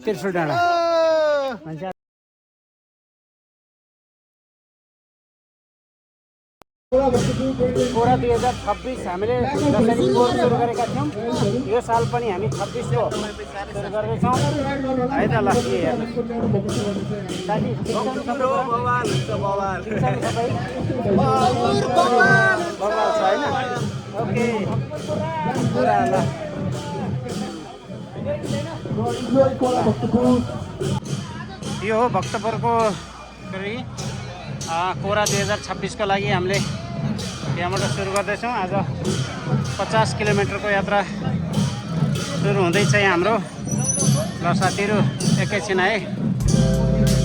त्रिशुल डाँडा मान्छे कोरा 2026 हामीले जसरी कोर सुरु गरेका थियौँ यो साल पनि हामी 26 को सुरु गर्दैछौँ है त। ल के बवाल छ होइन। ओके यो हो भक्तपुरको कोरा 2026 को लागि हामीले यहाँबाट सुरु गर्दैछौँ। आज 50 किलोमिटरको यात्रा सुरु हुँदैछ यहाँ हाम्रो। ल साथीहरू एकैछिन है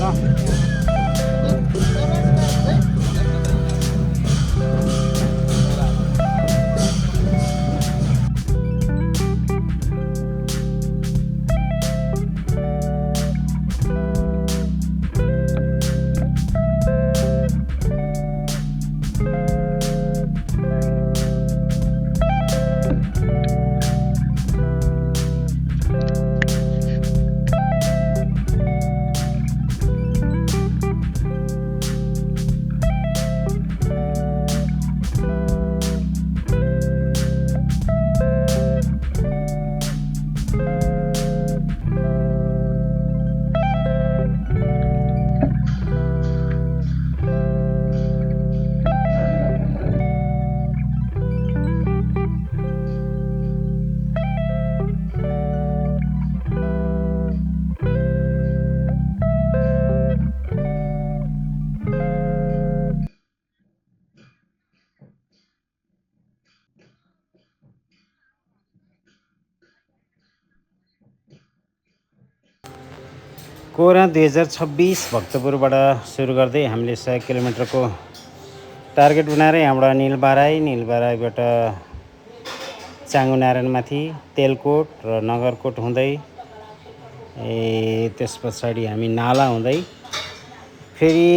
ल। कोरा 2026 भक्तपुरबाट सुरु गर्दै हामीले 100 किलोमिटरको टार्गेट बनाएर यहाँबाट निलबाराईबाट चाँगुनारायणमाथि तेलकोट र नगरकोट हुँदै त्यस पछाडि हामी नाला हुँदै फेरि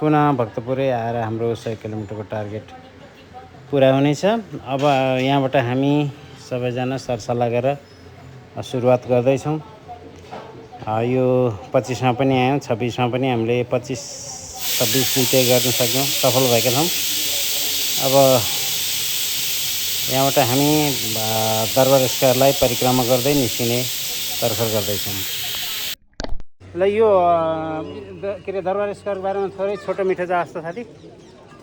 पुनः भक्तपुरै आएर हाम्रो 100 किलोमिटरको टार्गेट पुरा हुनेछ। अब यहाँबाट हामी सबैजना सरसल्लाह गरेर सुरुवात गर्दैछौँ। यो 25 मा पनि आयौँ, 26 मा पनि हामीले 25-26 दुईटै गर्न सक्यौँ, सफल भएका छौँ। अब यहाँबाट हामी दरबार स्क्वायरलाई परिक्रमा गर्दै निस्किने तर्खर गर्दैछौँ। ल यो के अरे दरबार स्क्वायरको बारेमा थोरै छोटो मिठो छ जस्तो साथी।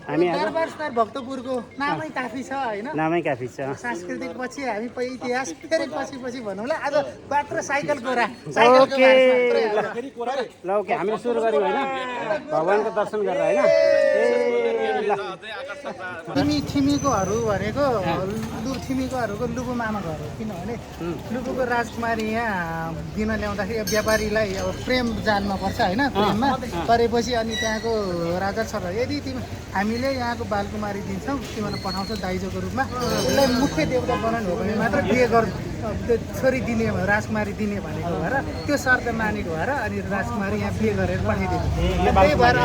हामी दरबार स्क्वायर भक्तपुरको नामै काफी छ होइन, नामै काफी छ। सांस्कृतिक पछि हामी इतिहास फेरि पछि भनौँला। आज मात्र साइकलको ओके ल ओके हामीले सुरु गऱ्यौँ होइन, भगवानको दर्शन गरेर होइन। थिमीकोहरू भनेको थिमीकोहरूको लुबु मामा घर हो, किनभने लुबुको राजकुमारी यहाँ दिन ल्याउँदाखेरि व्यापारीलाई अब प्रेम जानमा पर्छ होइन, प्रेममा परेपछि अनि त्यहाँको राजा छ र यदि हामीले यहाँको बालकुमारी दिन्छौँ, तिमीलाई पठाउँछौँ दाइजोको रूपमा, उसलाई मुख्य देवता बनाउनु हो भने मात्र बिहे छोरी दिने राजकुमारी दिने भनेको भएर त्यो शर्त मानेको भएर अनि राजकुमारी यहाँ बिहे गरेर पठाइदिनु। त्यही भएर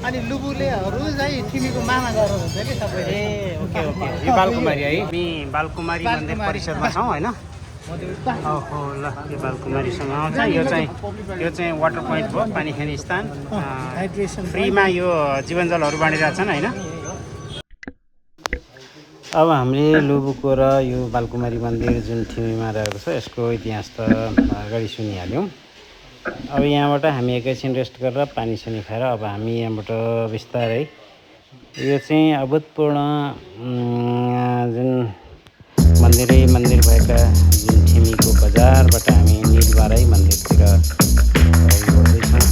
अनि लुबुलेहरू चाहिँ तिमीको मामा गरेर हुन्छ कि सबैले। ओके ओके यो बालकुमारी है, हामी बालकुमारी मन्दिर परिसरमा छौँ होइन। ओहो ल यो बालकुमारीसँग आउँछ। यो चाहिँ वाटर पोइन्ट भयो, पानी खाने स्थान। फ्रीमा यो जीवनजलहरू बाँडिरहेछन् होइन। अब हामीले लुबुको र यो बालकुमारी मन्दिर जुन थिमीमा रहेको छ यसको इतिहास त अगाडि सुनिहाल्यौँ। अब यहाँबाट हामी एकैछिन रेस्ट गरेर पानी सानी खाएर अब हामी यहाँबाट बिस्तारै यो चाहिँ अभूतपूर्ण जुन मन्दिर भएका जुन थिमीको बजारबाट हामी निलबाराई मन्दिरतिर बढ्दैछौँ।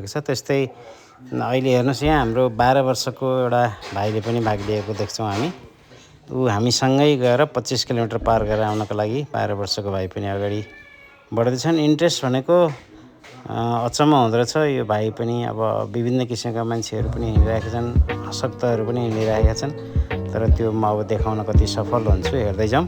भएको छ। त्यस्तै अहिले हेर्नुहोस् यहाँ हाम्रो 12 वर्षको एउटा भाइले पनि भाग लिएको देख्छौँ हामी। हामीसँगै गएर 25 किलोमिटर पार गरेर आउनको लागि 12 वर्षको भाइ पनि अगाडि बढ्दैछन्। इन्ट्रेस्ट भनेको अचम्म हुँदो रहेछ। यो भाइ पनि अब विभिन्न किसिमका मान्छेहरू पनि हिँडिरहेका छन्, अशक्तहरू पनि हिँडिरहेका छन्। तर त्यो म अब देखाउन कति सफल हुन्छु हेर्दै जाउँ।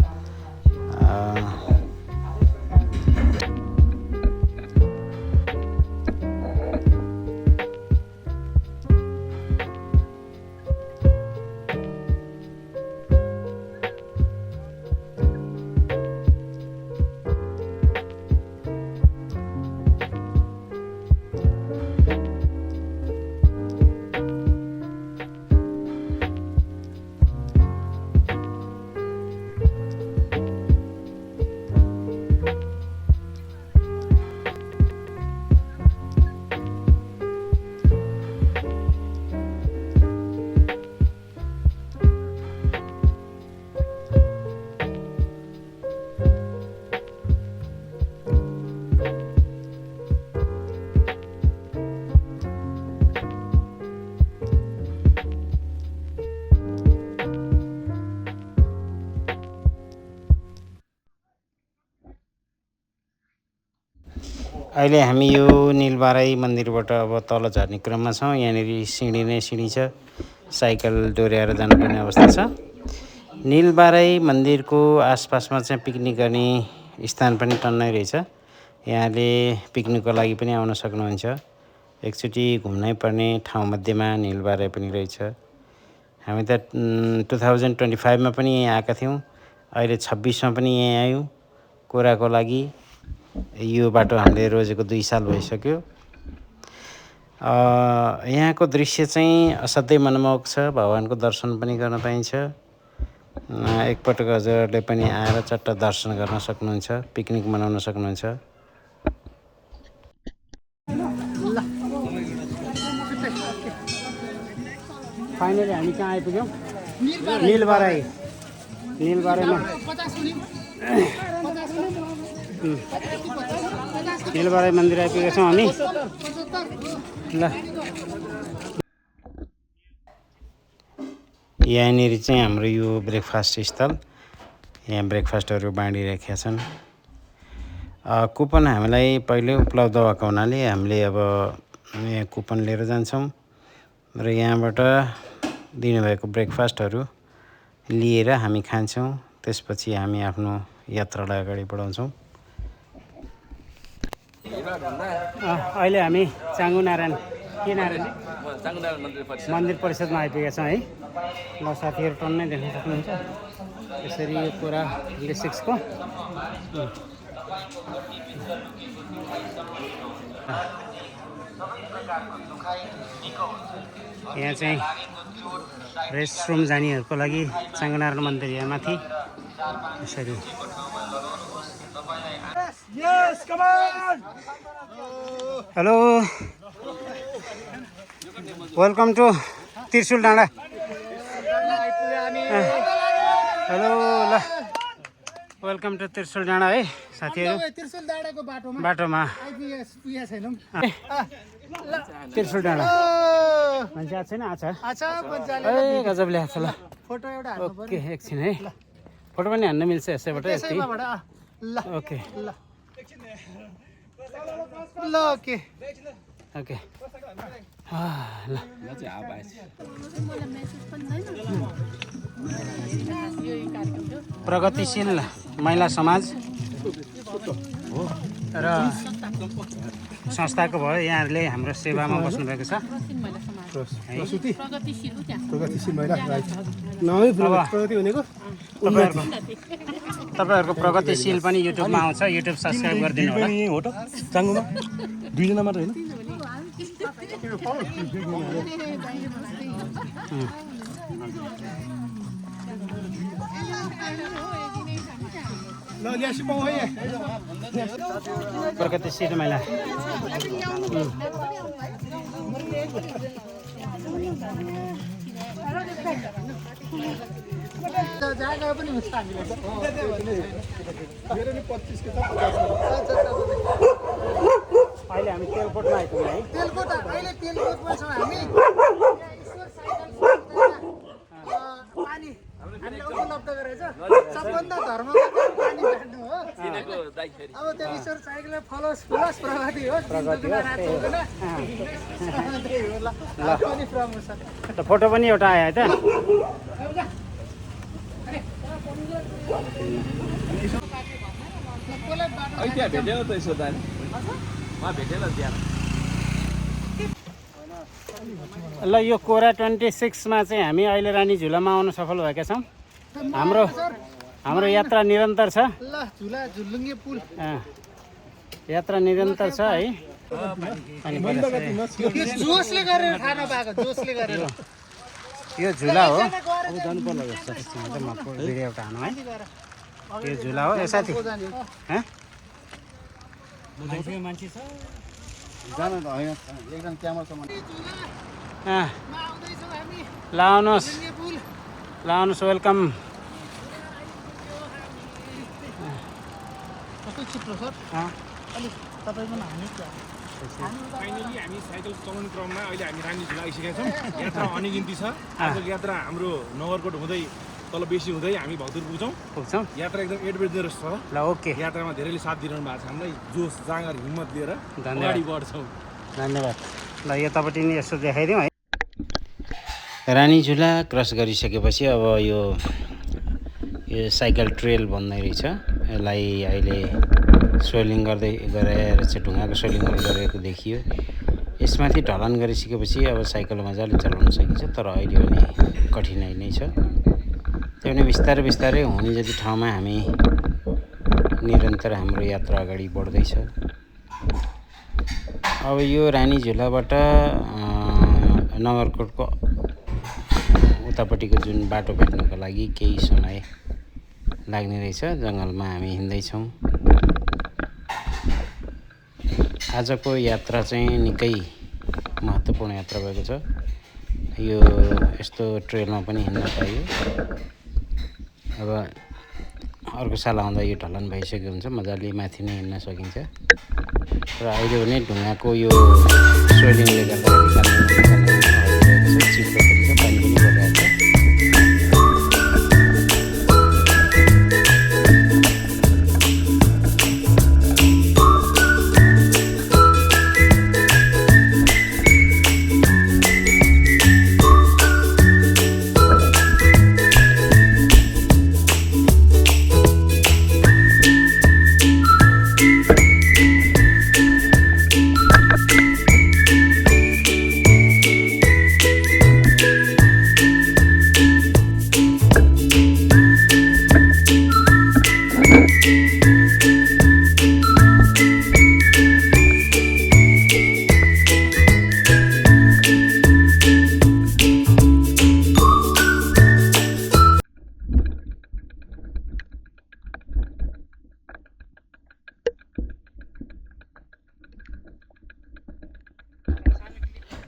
अहिले हामी यो नीलबाराई मन्दिरबाट अब तल झर्ने क्रममा छौँ। यहाँनिर सिँढी नै सिँढी छ, साइकल डोर्याएर जानुपर्ने अवस्था छ। नीलबाराई मन्दिरको आसपासमा चाहिँ पिकनिक गर्ने स्थान पनि टन्नै रहेछ। यहाँले पिकनिकको लागि पनि आउन सक्नुहुन्छ। एकचोटि घुम्नै पर्ने ठाउँमध्येमा नीलबाराई पनि रहेछ। हामी त 2025 मा पनि यहाँ आएका थियौँ। अहिले 26 मा पनि यहाँ आयौँ कोराको लागि। यो बाटो हामीले रोजेको 2 साल भइसक्यो। यहाँको दृश्य चाहिँ असाध्यै मनमोहक छ। भगवानको दर्शन पनि गर्न पाइन्छ। एकपटक हजुरहरूले पनि आएर चट्ट दर्शन गर्न सक्नुहुन्छ, पिकनिक मनाउन सक्नुहुन्छ। फाइनली हामी कहाँ आइपुग्यौँ? नीलबाराई। नीलबाराईमा नीलबाराई मन्दिर आइपुगेका छौँ हामी। ल यहाँनिर चाहिँ हाम्रो यो ब्रेकफास्ट स्थल। यहाँ ब्रेकफास्टहरू बाँडिरहेका छन्। कुपन हामीलाई पहिल्यै उपलब्ध भएको हुनाले हामीले अब यहाँ कुपन लिएर जान्छौँ र यहाँबाट दिनुभएको ब्रेकफास्टहरू लिएर हामी खान्छौँ। त्यसपछि हामी आफ्नो यात्रालाई अगाडि बढाउँछौँ। अहिले हामी चाङ्गु नारायण मन्दिर परिषदमा आइपुगेका छौँ है। ल साथीहरू टन्नै देख्न सक्नुहुन्छ। यसरी यो कुरा लेसिक्सको यहाँ चाहिँ रेस्टरुम जानेहरूको लागि चाङ्गु नारायण मन्दिर यहाँ माथि यसरी। हेलो, वेलकम टु त्रिशुल डाँडा। हेलो, ल वेलकम टु त्रिशुल डाँडा है साथीहरू। त्रिशुल डाँडाको बाटोमा त्रिशुल डाँडा मान्छे आएको छैन? ए गजबले आएको छ। ल फोटो एउटा ओके, एकछिन है। फोटो पनि हान्न मिल्छ यसैबाट? ओके ल ओके ओके। ल प्रगतिशील महिला समाज र संस्थाको भयो यहाँहरूले हाम्रो सेवामा बस्नुभएको छ। तपाईँहरूको प्रगतिशील पनि युट्युबमा आउँछ। युट्युब सब्सक्राइब गरिदिनु होला। हो त चाङ्गुमा 2 जना मात्र होइन। प्रगतिशील महिला जागा पनि हुन्छ हामीलाई। मेरो नि 25 के छ 50। अहिले हामी तेलकोटमा आइपुग्यौँ है। तेलकोट अहिले तेलकोटमा छौँ हामी। पानी हामीले उपलब्ध गरेछ। सबभन्दा धर्मको पानी बाँड्नु हो। अब त्यो ईश्वर साइकललाई फलोस् फुलोस् प्रगति होस्। पनि प्रमोसन। त फोटो पनि एउटा आयो है त। त्यहाँ भेटेन त यसो दानी उहाँ भेटेन त्यहाँ ल यो कोरा 26मा चाहिँ हामी अहिले रानी झुलामा आउन सफल भएका छौँ। हाम्रो यात्रा निरन्तर छ। ल झुला झुलुङ्गे पुल यात्रा निरन्तर छ है। जोसले गरेर खान पाएको जोसले गरेर यो झुला हो। जानु पर्ला जस्तो म भिडियो एउटा हानु है। यो झुला हो यो साथी। मान्छे छ जान त होइन एकदम क्यामरासम्म लाउनुहोस् लाउनुहोस् वेलकम। कस्तो चिप्लो सर अलिक तपाईँ पनि हामी फाइनली हामी साइकल चलाउने क्रममा अहिले हामी रानी झुला आइसकेका छौँ। यात्रा अनिगिन्ती छ। आजको यात्रा हाम्रो नगरकोट हुँदै तल बेसी हुँदै हामी भक्तपुर पुग्छौँ। यात्रा एकदम एडभेन्चरस छ। ल ओके। यात्रामा धेरैले साथ दिइरहनु भएको छ हामीलाई। जोस जाँगर हिम्मत लिएर अगाडि बढ्छौँ। धन्यवाद। ल यतापट्टि नि यसो देखाइदिउँ है। रानी झुला क्रस गरिसकेपछि अब यो साइकल ट्रेल भन्ने रहेछ। यसलाई अहिले सोलिङ गर्दै गएर चाहिँ ढुङ्गाको सोलिङ गरेको देखियो। यसमाथि ढलान गरिसकेपछि अब साइकल मजाले चलाउन सकिन्छ। तर अहिले पनि कठिनाइ नै छ। त्यो पनि बिस्तारै बिस्तारै हुने जति ठाउँमा हामी निरन्तर हाम्रो यात्रा अगाडि बढ्दैछ। अब यो रानी झुलाबाट नगरकोटको उतापट्टिको जुन बाटो भेट्नको लागि केही समय लाग्ने रहेछ। जङ्गलमा हामी हिँड्दैछौँ। आजको यात्रा चाहिँ निकै महत्त्वपूर्ण यात्रा भएको छ। यो यस्तो ट्रेलमा पनि हिँड्न पाइयो। अब अर्को साल आउँदा यो ढलान भइसकेको हुन्छ। मजाले माथि नै हिँड्न सकिन्छ। र अहिले पनि ढुङ्गाको यो सोइलिङले गर्दाखेरि चिप्लो पनि छ। पानी पनि परिरहेको छ।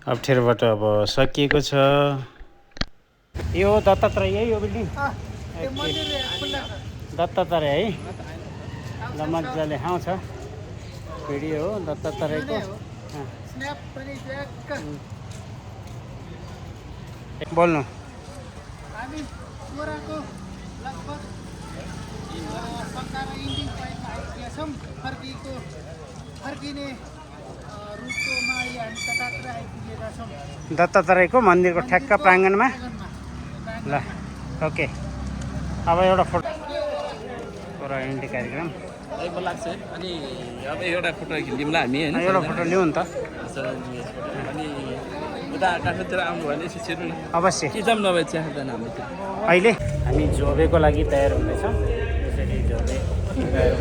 अप्ठ्यारोबाट अब सकिएको छ। यो दत्तात्रेय है यो बिल्डिङ दत्तात्रेय है। ल मजाले आउँछ भिडियो हो दत्तात्रेयको। बोल्नु हामी कोराको लगभग सकारा इन्डिङ पोइन्टमा आइपुगेका छौँ। फर्किने रुटकोमा अहिले हामी दत्तात्रेय आइपुगेका छौँ। दत्तात्रेयको मन्दिरको ठ्याक्क प्राङ्गणमा। ल ओके। अब एउटा फोटो कोरा इन्डी कार्यक्रम लाग्छ अनि अब एउटा फोटो खिच्यौँला हामी होइन। एउटा फोटो लिउँ नि त। अनि उता काठमाडौँतिर आउनु भने यसो छिर्नु न। अवश्य। के जाम नभए चिया खाँदैन हाम्रो। अहिले हामी झोबेको लागि तयार हुँदैछौँ। त्यसरी झोबे तयार